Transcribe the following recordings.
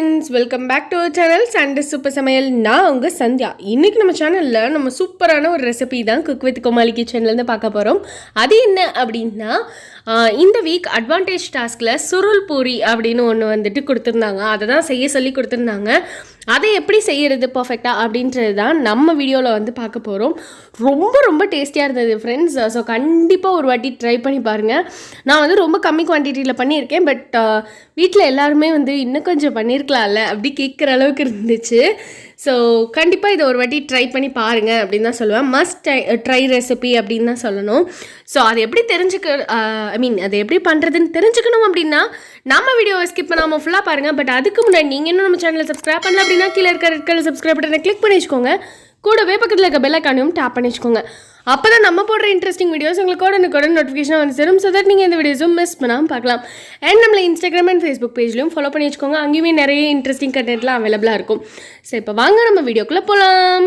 friends, welcome back to our channel Sunday Super Samayal. நான் உங்க சந்தியா. இன்னைக்கு நம்ம சேனல்ல நம்ம சூப்பரான ஒரு ரெசிபி தான் குக் வித் comali கிச்சன்ல இருந்து பார்க்க போறோம். அது என்ன அப்படின்னா இந்த வீக் அட்வான்டேஜ் டாஸ்க்ல சுருள் பூரி அப்படின்னு ஒன்று வந்துட்டு கொடுத்துருந்தாங்க. அதை தான் செய்ய சொல்லி கொடுத்துருந்தாங்க. அதை எப்படி செய்யறது பர்ஃபெக்டாக அப்படின்றது தான் நம்ம வீடியோவில் வந்து பார்க்க போகிறோம். ரொம்ப ரொம்ப டேஸ்டியாக இருந்தது ஃப்ரெண்ட்ஸ். ஸோ கண்டிப்பாக ஒரு வாட்டி ட்ரை பண்ணி பாருங்கள். நான் வந்து ரொம்ப கம்மி குவான்டிட்டியில் பண்ணியிருக்கேன். பட் வீட்டில் எல்லாருமே வந்து இன்னும் கொஞ்சம் பண்ணியிருக்கலாம்ல அப்படி கேட்குற அளவுக்கு இருந்துச்சு. ஸோ கண்டிப்பாக இதை ஒரு வாட்டி ட்ரை பண்ணி பாருங்கள் அப்படின்னு தான் சொல்லுவேன். மஸ்ட் ட்ரை ரெசிபி அப்படின்னு தான் சொல்லணும். ஸோ அதை எப்படி அதை எப்படி பண்ணுறதுன்னு தெரிஞ்சுக்கணும் அப்படின்னா நம்ம வீடியோவை ஸ்கிப் பண்ணாமல் ஃபுல்லாக பாருங்கள். பட் அதுக்கு முன்னாடி நீங்கள் இன்னும் நம்ம சேனலை சப்ஸ்கிரைப் பண்ணல அப்படின்னா கீழே இருக்க ரெட் கலர் சப்ஸ்கிரைப் பட்டனை கிளிக் பண்ணி வச்சுக்கோங்க. கூடவே பக்கத்தில் இருக்க பெல் ஐக்கானையும் டேப் பண்ணி வச்சுக்கோங்க. அப்போ தான் நம்ம போடுற இன்ட்ரெஸ்டிங் வீடியோஸ் உங்களுக்கு உடனுக்குடன் நோட்டிஃபிகேஷன் வந்து சேரும். ஸோ தட் நீங்கள் இந்த வீடியோஸும் மிஸ் பண்ணாமல் பார்க்கலாம். அண்ட் நம்மளை இன்ஸ்டாகிராம் அண்ட் ஃபேஸ்புக் பேஜ்லையும் ஃபாலோ பண்ணி வச்சுக்கோங்க. அங்கேயுமே நிறைய இன்ட்ரெஸ்டிங் கண்டென்ட்லாம் அவைலபிளாக இருக்கும். ஸோ இப்போ வாங்க நம்ம வீடியோக்குள்ளே போகலாம்.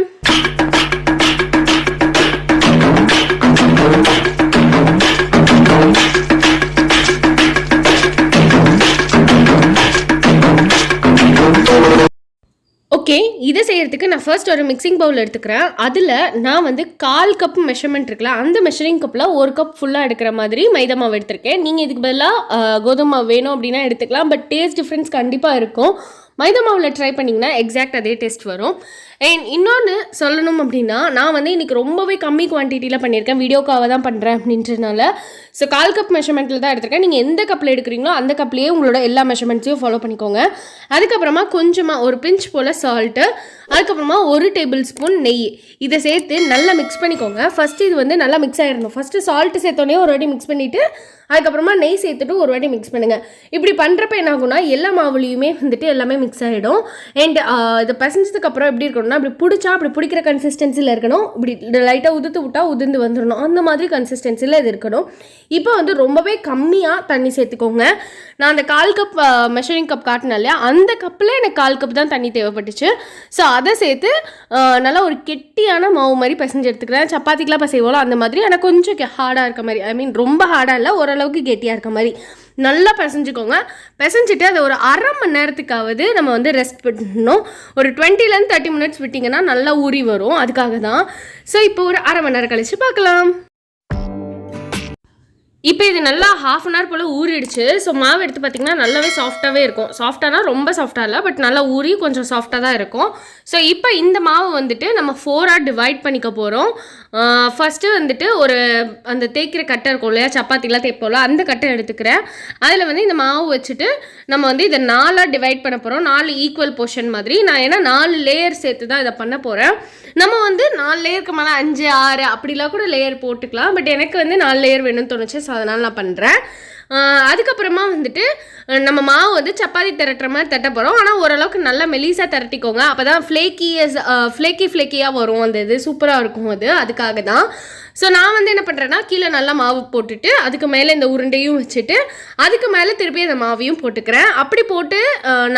ஓகே, இதை செய்கிறதுக்கு நான் ஃபர்ஸ்ட் ஒரு மிக்சிங் பவுல் எடுத்துக்கிறேன். அதில் நான் வந்து 1/4 கப் மெஷர்மெண்ட் இருக்குல்ல, அந்த மெஷரிங் கப்பில் 1 கப் ஃபுல்லாக எடுக்கிற மாதிரி மைதா மாவு எடுத்திருக்கேன். நீங்கள் இதுக்கு பதிலாக கோதுமை மாவு வேணும் அப்படின்னா எடுத்துக்கலாம். பட் டேஸ்ட் டிஃப்ரென்ஸ் கண்டிப்பாக இருக்கும். மைதா மாவில் ட்ரை பண்ணிங்கன்னா எக்ஸாக்ட் அதே டேஸ்ட் வரும். அண்ட் இன்னொன்று சொல்லணும் அப்படின்னா நான் வந்து இன்றைக்கி ரொம்பவே கம்மி குவான்டிட்டியில் பண்ணியிருக்கேன். வீடியோக்காக தான் பண்ணுறேன் அப்படின்றதுனால. ஸோ 1/4 கப் மெஷர்மெண்ட்டில் தான் எடுத்திருக்கேன். நீங்கள் எந்த கப்பில் எடுக்கிறீங்களோ அந்த கப்லேயே உங்களோட எல்லா மெஷர்மெண்ட்ஸையும் ஃபாலோ பண்ணிக்கோங்க. அதுக்கப்புறமா கொஞ்சமாக ஒரு பிஞ்ச் போல் சால்ட்டு, அதுக்கப்புறமா 1 டேபிள் ஸ்பூன் நெய், இதை சேர்த்து நல்லா மிக்ஸ் பண்ணிக்கோங்க. ஃபஸ்ட்டு இது வந்து நல்லா மிக்ஸ் ஆகிடணும். ஃபஸ்ட்டு சால்ட்டு சேர்த்தோடனே ஒரு வாட்டி மிக்ஸ் பண்ணிவிட்டு அதுக்கப்புறமா நெய் சேர்த்துட்டு ஒரு வாட்டி மிக்ஸ் பண்ணுங்கள். இப்படி பண்ணுறப்ப என்ன ஆகும்னா எல்லா மாவுலையுமே வந்துட்டு எல்லாமே மிக்ஸ் ஆகிடும். அண்ட் இதை பசஞ்சதுக்கப்புறம் எப்படி இருக்கணும்னா அப்படி அப்படி பிடிக்கிற கன்சிஸ்டன்சியில் இருக்கணும். இப்படி லைட்டாக உதுத்து விட்டால் உதிர்ந்து வந்துடணும். அந்த மாதிரி கன்சிஸ்டன்சியில் இது இருக்கணும். இப்போ வந்து ரொம்பவே கம்மியாக தண்ணி சேர்த்துக்கோங்க. நான் அந்த 1/4 கப் மெஷரிங் கப் காட்டினேன் இல்லையா, அந்த கப்பில் எனக்கு 1/4 கப் தான் தண்ணி தேவைப்பட்டுச்சு. ஸோ அதை சேர்த்து நல்லா ஒரு கெட்டியான மாவு மாதிரி பிசைஞ்சு எடுத்துக்கிறேன். சப்பாத்திக்கெலாம் பிசைவோம் அந்த மாதிரி. ஆனால் கொஞ்சம் ஹார்டாக இருக்க மாதிரி, ரொம்ப ஹார்டாக இல்லை, ஓரளவுக்கு கெட்டியாக இருக்க மாதிரி நல்லா பிசைஞ்சுக்கோங்க. பிசைஞ்சிட்டு அதை ஒரு 1/2 மணி நேரத்துக்காவது நம்ம வந்து ரெஸ்ட் பண்ணணும். ஒரு 20 to 30 minutes விட்டிங்கன்னா நல்லா ஊறி வரும். அதுக்காக தான். ஸோ இப்போ ஒரு 1/2 மணி நேரம் கழிச்சு பார்க்கலாம். இப்போ இது நல்லா 1/2 hour போல் ஊறிடுச்சு. ஸோ மாவு எடுத்து பார்த்திங்கன்னா நல்லாவே சாஃப்டாகவே இருக்கும். சாஃப்டானா ரொம்ப சாஃப்டாக இல்லை, பட் நல்லா ஊறி கொஞ்சம் சாஃப்டாக தான் இருக்கும். ஸோ இப்போ இந்த மாவு வந்துட்டு நம்ம 4ஆக டிவைட் பண்ணிக்க போகிறோம். ஃபஸ்ட்டு வந்துட்டு ஒரு அந்த தேய்க்கிற கட்டை இருக்கும் இல்லையா, சப்பாத்திலாம் தேய்ப்போம்ல, அந்த கட்டை எடுத்துக்கிறேன். அதில் வந்து இந்த மாவு வச்சுட்டு நம்ம வந்து இதை 4ஆக டிவைட் பண்ண போகிறோம். 4 ஈக்குவல் போர்ஷன் மாதிரி. நான் ஏன்னா 4 லேயர் சேர்த்து தான் இதை பண்ண போகிறேன். நம்ம வந்து 4 லேயருக்கு மேலே 5, 6 அப்படிலாம் கூட லேயர் போட்டுக்கலாம். பட் எனக்கு வந்து 4 லேயர் வேணும்னு தோணுச்சு. ஸோ அதனால் நான் பண்ணுறேன். அதுக்கப்புறமா வந்துட்டு நம்ம மாவு வந்து சப்பாத்தி திரட்டுற மாதிரி தட்ட போகிறோம். ஆனால் ஓரளவுக்கு நல்லா மெலிசாக திரட்டிக்கோங்க. அப்போ தான் ஃப்ளேக்கியாக வரும். அந்த இது சூப்பராக இருக்கும். அதுக்காக தான். ஸோ நான் வந்து என்ன பண்ணுறேன்னா கீழே நல்லா மாவு போட்டுட்டு அதுக்கு மேலே இந்த உருண்டையும் வச்சுட்டு அதுக்கு மேலே திருப்பி அந்த மாவையும் போட்டுக்கிறேன். அப்படி போட்டு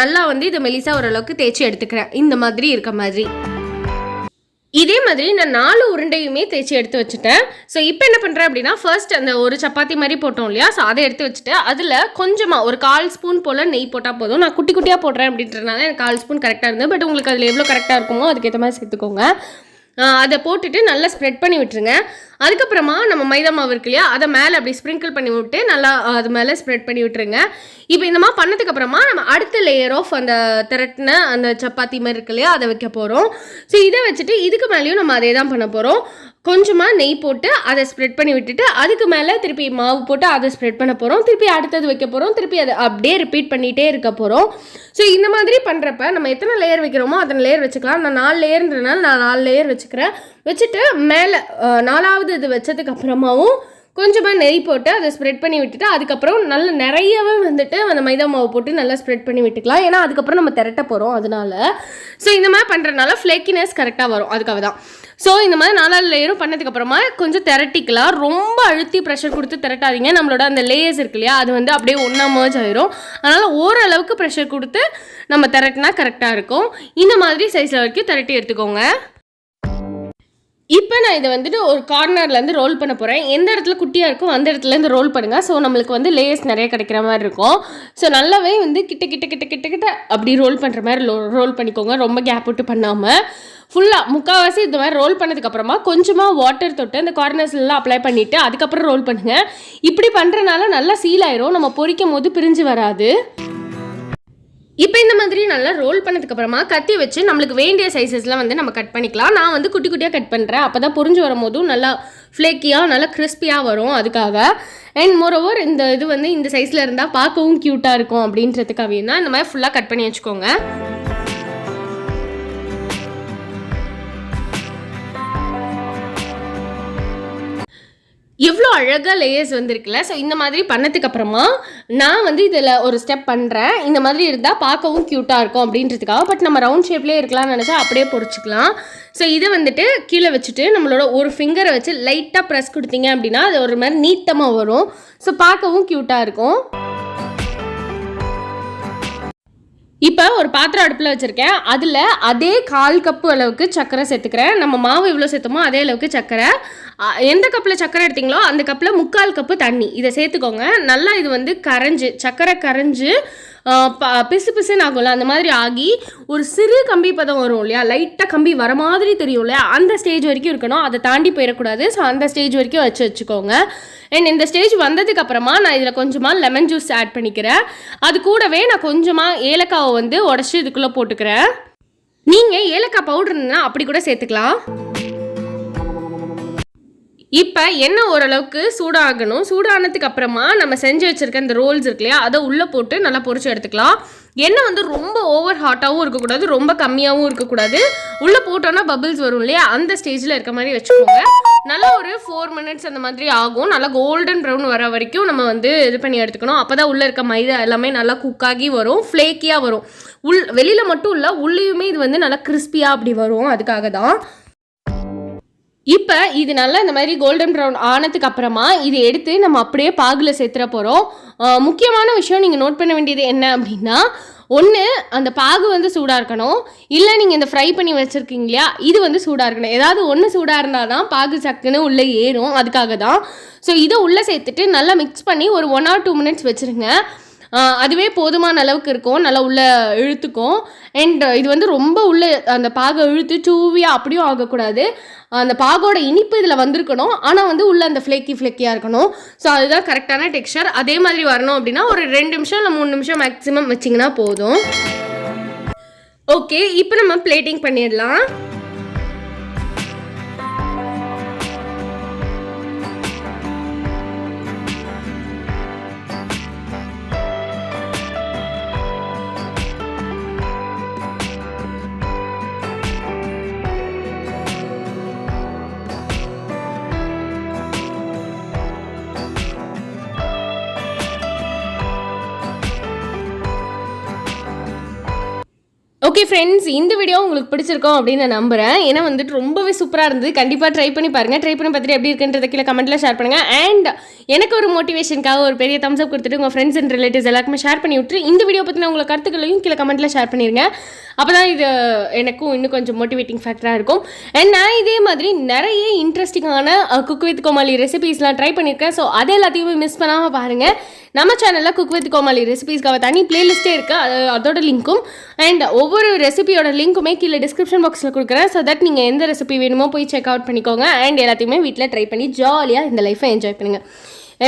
நல்லா வந்து இதை மெலிசாக ஓரளவுக்கு தேய்ச்சி எடுத்துக்கிறேன். இந்த மாதிரி இருக்க மாதிரி. இதே மாதிரி நான் 4 உருண்டையுமே தேய்ச்சி எடுத்து வச்சுட்டேன். ஸோ இப்போ என்ன பண்ணுறேன் அப்படின்னா ஃபர்ஸ்ட் அந்த ஒரு சப்பாத்தி மாதிரி போட்டோம் இல்லையா, ஸோ அதை எடுத்து வச்சுட்டு அதில் கொஞ்சமாக ஒரு 1/4 ஸ்பூன் போல் நெய் போட்டால் போதும். நான் குட்டி குட்டியாக போடுறேன் அப்படின்றதுனால எனக்கு 1/4 ஸ்பூன் கரெக்டாக இருந்தது. பட் உங்களுக்கு அதில் எவ்வளோ கரெக்டாக இருக்குமோ அதுக்கேற்ற மாதிரி சேர்த்துக்கோங்க. அதை போட்டுட்டு நல்லா ஸ்ப்ரெட் பண்ணி விட்டுருங்க. அதுக்கப்புறமா நம்ம மைதா மாவு இருக்கு இல்லையா, அதை மேலே அப்படி ஸ்ப்ரிங்கிள் பண்ணி விட்டு நல்லா அது மேலே ஸ்ப்ரெட் பண்ணி விட்டுருங்க. இப்போ இந்த மாதிரி பண்ணதுக்கப்புறமா நம்ம அடுத்த லேயர் ஆஃப் அந்த திரட்டின அந்த சப்பாத்தி மாதிரி இருக்கு இல்லையா, அதை வைக்க போகிறோம். ஸோ இதை வச்சுட்டு இதுக்கு மேலேயும் நம்ம அதே தான் பண்ண போகிறோம். கொஞ்சமாக நெய் போட்டு அதை ஸ்ப்ரெட் பண்ணி விட்டுட்டு அதுக்கு மேலே திருப்பி மாவு போட்டு அதை ஸ்ப்ரெட் பண்ண போகிறோம். திருப்பி அடுத்தது வைக்க போகிறோம். திருப்பி அதை அப்படியே ரிப்பீட் பண்ணிகிட்டே இருக்க போகிறோம். ஸோ இந்த மாதிரி பண்ணுறப்ப நம்ம எத்தனை லேயர் வைக்கிறோமோ அத்தனை லேயர் வச்சுக்கலாம். நான் 4 லேயர்ன்றதுனால நான் 4 லேயர் வச்சுக்கிறேன். வச்சுட்டு மேலே 4ஆவது இது வச்சதுக்கு அப்புறமாவும் கொஞ்சமாக நெய் போட்டு அதை ஸ்ப்ரெட் பண்ணி விட்டுட்டு அதுக்கப்புறம் நல்லா நிறையவே வந்துட்டு அந்த மைதா மாவு போட்டு நல்லா ஸ்ப்ரெட் பண்ணி விட்டுக்கலாம். ஏன்னா அதுக்கப்புறம் நம்ம திரட்ட போகிறோம். அதனால ஸோ இந்த மாதிரி பண்ணுறதுனால ஃப்ளேக்கினஸ் கரெக்டாக வரும். அதுக்காக தான். ஸோ இந்த மாதிரி 4 லேயரும் பண்ணதுக்கப்புறமா கொஞ்சம் திரட்டிக்கலாம். ரொம்ப அழுத்தி ப்ரெஷர் கொடுத்து திரட்டாதீங்க. நம்மளோட அந்த லேயர்ஸ் இருக்கு இல்லையா, அது வந்து அப்படியே ஒன்றா மர்ஜ் ஆயிரும். அதனால் ஓரளவுக்கு ப்ரெஷர் கொடுத்து நம்ம திரட்டினா கரெக்டாக இருக்கும். இந்த மாதிரி சைஸில் வரைக்கும் திரட்டி எடுத்துக்கோங்க. இப்போ நான் இதை வந்துட்டு ஒரு கார்னர்லேருந்து ரோல் பண்ண போகிறேன். எந்த இடத்துல குட்டியாக இருக்கும் அந்த இடத்துலேருந்து ரோல் பண்ணுங்கள். ஸோ நம்மளுக்கு வந்து லேயர்ஸ் நிறைய கிடைக்கிற மாதிரி இருக்கும். ஸோ நல்லாவே வந்து கிட்ட கிட்ட கிட்ட கிட்ட கிட்ட அப்படி ரோல் பண்ணுற மாதிரி ரோல் பண்ணிக்கோங்க. ரொம்ப கேப் விட்டு பண்ணாமல் ஃபுல்லாக முக்கால்வாசி இந்த மாதிரி ரோல் பண்ணதுக்கப்புறமா கொஞ்சமாக வாட்டர் தொட்டு அந்த கார்னர்ஸ்லாம் அப்ளை பண்ணிவிட்டு அதுக்கப்புறம் ரோல் பண்ணுங்கள். இப்படி பண்ணுறனால நல்லா சீல் ஆயிரும். நம்ம பொரிக்கும் போது பிரிஞ்சு வராது. இப்போ இந்த மாதிரி நல்லா ரோல் பண்ணதுக்கப்புறமா கத்தி வச்சு நம்மளுக்கு வேண்டிய சைஸஸ்லாம் வந்து நம்ம கட் பண்ணிக்கலாம். நான் வந்து குட்டி குட்டியாக கட் பண்ணுறேன். அப்போ தான் புரிஞ்சு வரும்போதும் நல்லா ஃப்ளேக்கியாக நல்லா கிறிஸ்பியாக வரும். அதுக்காக அண்ட் மோரோவர் இந்த இது வந்து இந்த சைஸில் இருந்தால் பார்க்கவும் க்யூட்டாக இருக்கும் அப்படின்றதுக்காகவே தான் இந்த மாதிரி ஃபுல்லாக கட் பண்ணி வச்சுக்கோங்க. எவ்வளோ அழகாக லேயர்ஸ் வந்துருக்குல்ல. ஸோ இந்த மாதிரி பண்ணதுக்கப்புறமா நான் வந்து இதில் ஒரு ஸ்டெப் பண்ணுறேன். இந்த மாதிரி இருந்தால் பார்க்கவும் க்யூட்டாக இருக்கும் அப்படின்றதுக்காக. பட் நம்ம ரவுண்ட் ஷேப்லேயே இருக்கலாம்னு நினச்சா அப்படியே பொரிச்சிக்கலாம். ஸோ இதை வந்துட்டு கீழே வச்சுட்டு நம்மளோட ஒரு ஃபிங்கரை வச்சு லைட்டாக ப்ரெஸ் கொடுத்தீங்க அப்படின்னா அது ஒரு மாதிரி நீட்டமாக வரும். ஸோ பார்க்கவும் க்யூட்டாக இருக்கும். இப்போ ஒரு பாத்திரம் அடுப்பில் வச்சுருக்கேன். அதில் அதே 1/4 கப்பு அளவுக்கு சர்க்கரை சேர்த்துக்கிறேன். நம்ம மாவு எவ்வளோ சேர்த்தோமோ அதே அளவுக்கு சர்க்கரை. எந்த கப்பில் சர்க்கரை எடுத்தீங்களோ அந்த கப்பில் 3/4 கப்பு தண்ணி இதை சேர்த்துக்கோங்க. நல்லா இது வந்து கரைஞ்சி சர்க்கரை கரைஞ்சி பிசு பிசுன்னு ஆகும்ல, அந்த மாதிரி ஆகி ஒரு சிறு கம்பி பதம் வரும் இல்லையா, லைட்டாக கம்பி வர மாதிரி தெரியும் இல்லையா, அந்த ஸ்டேஜ் வரைக்கும் இருக்கணும். அதை தாண்டி போயிடக்கூடாது. ஸோ அந்த ஸ்டேஜ் வரைக்கும் வச்சுக்கோங்க. அண்ட் இந்த ஸ்டேஜ் வந்ததுக்கப்புறமா நான் இதில் கொஞ்சமாக லெமன் ஜூஸ் ஆட் பண்ணிக்கிறேன். அது கூடவே நான் கொஞ்சமாக ஏலக்காவை வந்து உடச்சி இதுக்குள்ளே போட்டுக்கிறேன். நீங்கள் ஏலக்காய் பவுடர் இருந்தால் அப்படி கூட சேர்த்துக்கலாம். இப்போ எண்ணெய் ஓரளவுக்கு சூடாகணும். சூடானதுக்கு அப்புறமா நம்ம செஞ்சு வச்சுருக்க இந்த ரோல்ஸ் இருக்கு இல்லையா, அதை உள்ளே போட்டு நல்லா பொரிச்சு எடுத்துக்கலாம். எண்ணெய் வந்து ரொம்ப ஓவர் ஹாட்டாகவும் இருக்கக்கூடாது, ரொம்ப கம்மியாகவும் இருக்கக்கூடாது. உள்ளே போட்டோன்னா பபிள்ஸ் வரும் இல்லையா, அந்த ஸ்டேஜில் இருக்க மாதிரி வச்சுக்கோங்க. நல்லா ஒரு 4 மினிட்ஸ் அந்த மாதிரி ஆகும். நல்லா கோல்டன் ப்ரௌன் வர வரைக்கும் நம்ம வந்து இது பண்ணி எடுத்துக்கணும். அப்போ தான் உள்ளே இருக்க மைதா எல்லாமே நல்லா குக்காகி வரும், ஃப்ளேக்கியாக வரும். வெளியில் மட்டும் இல்லை, உள்ளேயுமே இது வந்து நல்லா கிறிஸ்பியாக அப்படி வரும். அதுக்காக தான். இப்போ இது நல்லா இந்த மாதிரி கோல்டன் ப்ரௌன் ஆனதுக்கு அப்புறமா இது எடுத்து நம்ம அப்படியே பாகில் சேர்த்துற போகிறோம். முக்கியமான விஷயம் நீங்கள் நோட் பண்ண வேண்டியது என்ன அப்படின்னா, ஒன்று அந்த பாகு வந்து சூடாக இருக்கணும், இல்லை நீங்கள் இந்த ஃப்ரை பண்ணி வச்சுருக்கீங்க இல்லையா இது வந்து சூடாக இருக்கணும். ஏதாவது ஒன்று சூடாக இருந்தால் தான் பாகு சக்குன்னு உள்ளே ஏறும். அதுக்காக தான். ஸோ இதை உள்ளே சேர்த்துட்டு நல்லா மிக்ஸ் பண்ணி ஒரு 1 or 2 minutes வச்சுருங்க. அதுவே போதுமான அளவுக்கு இருக்கும், நல்லா உள்ளே இழுத்துக்கும். அண்ட் இது வந்து ரொம்ப உள்ளே அந்த பாகை இழுத்து சூவியாக அப்படியும் ஆகக்கூடாது. அந்த பாகோட இனிப்பு இதில் வந்திருக்கணும், ஆனால் வந்து உள்ளே அந்த ஃப்ளேக்கியாக இருக்கணும். ஸோ அதுதான் கரெக்டான டெக்ஸ்சர். அதே மாதிரி வரணும் அப்படின்னா ஒரு 2 நிமிஷம் இல்லை 3 நிமிஷம் மேக்ஸிமம் வச்சிங்கன்னா போதும். ஓகே, இப்போ நம்ம பிளேட்டிங் பண்ணிடலாம். ஓகே ஃப்ரெண்ட்ஸ், இந்த வீடியோ உங்களுக்கு பிடிச்சிருக்கோம் அப்படின்னு நான் நம்புகிறேன். ஏன்னா வந்துட்டு ரொம்பவே சூப்பராக இருந்தது. கண்டிப்பாக ட்ரை பண்ணி பாருங்கள். ட்ரை பண்ணி பார்த்துட்டு எப்படி இருக்குன்றதை கீழே கமெண்ட்டில் ஷேர் பண்ணுங்கள். அண்ட் எனக்கு ஒரு மோட்டிவேஷனுக்காக ஒரு பெரிய தம்ஸ் அப் கொடுத்துட்டு உங்கள் ஃப்ரெண்ட்ஸ் அண்ட் ரிலேட்டிவ்ஸ் எல்லாருக்குமே ஷேர் பண்ணி விட்டு இந்த வீடியோ பற்றின உங்களை கருத்துக்களையும் கீழே கமெண்ட்டில் ஷேர் பண்ணிடுங்க. அப்போ தான் இது எனக்கும் இன்னும் கொஞ்சம் மோட்டிவேட்டிங் ஃபேக்டராக இருக்கும். அண்ட் நான் இதே மாதிரி நிறைய இன்ட்ரெஸ்டிங்கான குக் வித் கோமாளி ரெசிபீஸ்லாம் ட்ரை பண்ணியிருக்கேன். ஸோ அது எல்லாத்தையுமே மிஸ் பண்ணாமல் பாருங்கள். நம்ம சேனலில் குக் வித் கோமாளி ரெசிபீஸ்க்காக தனி பிளேலிஸ்ட்டே இருக்குது, அதோட லிங்க்கும் அண்ட் ஒவ்வொரு ரெசிபியோட லிங்க்குமே கீழே டிஸ்கிரிப்ஷன் பாக்ஸில் கொடுக்குறேன். ஸோ தட் நீங்கள் எந்த ரெசிபி வேணுமோ போய் செக் அவுட் பண்ணிக்கோங்க. அண்ட் எல்லாத்தையுமே வீட்டில் ட்ரை பண்ணி ஜாலியாக இந்த லைஃப்பை என்ஜாய் பண்ணுங்கள்.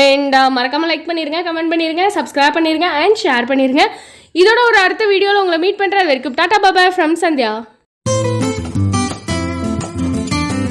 அண்ட் மறக்காமல் லைக் பண்ணிடுங்க, கமெண்ட் பண்ணிடுங்க, சப்ஸ்கிரைப் பண்ணிடுங்க அண்ட் ஷேர் பண்ணிடுங்க. இதோட ஒரு அடுத்த வீடியோவில் உங்களை மீட் பண்ணுறது வரைக்கும் டாடா பாய் ஃப்ரம் சந்தியா.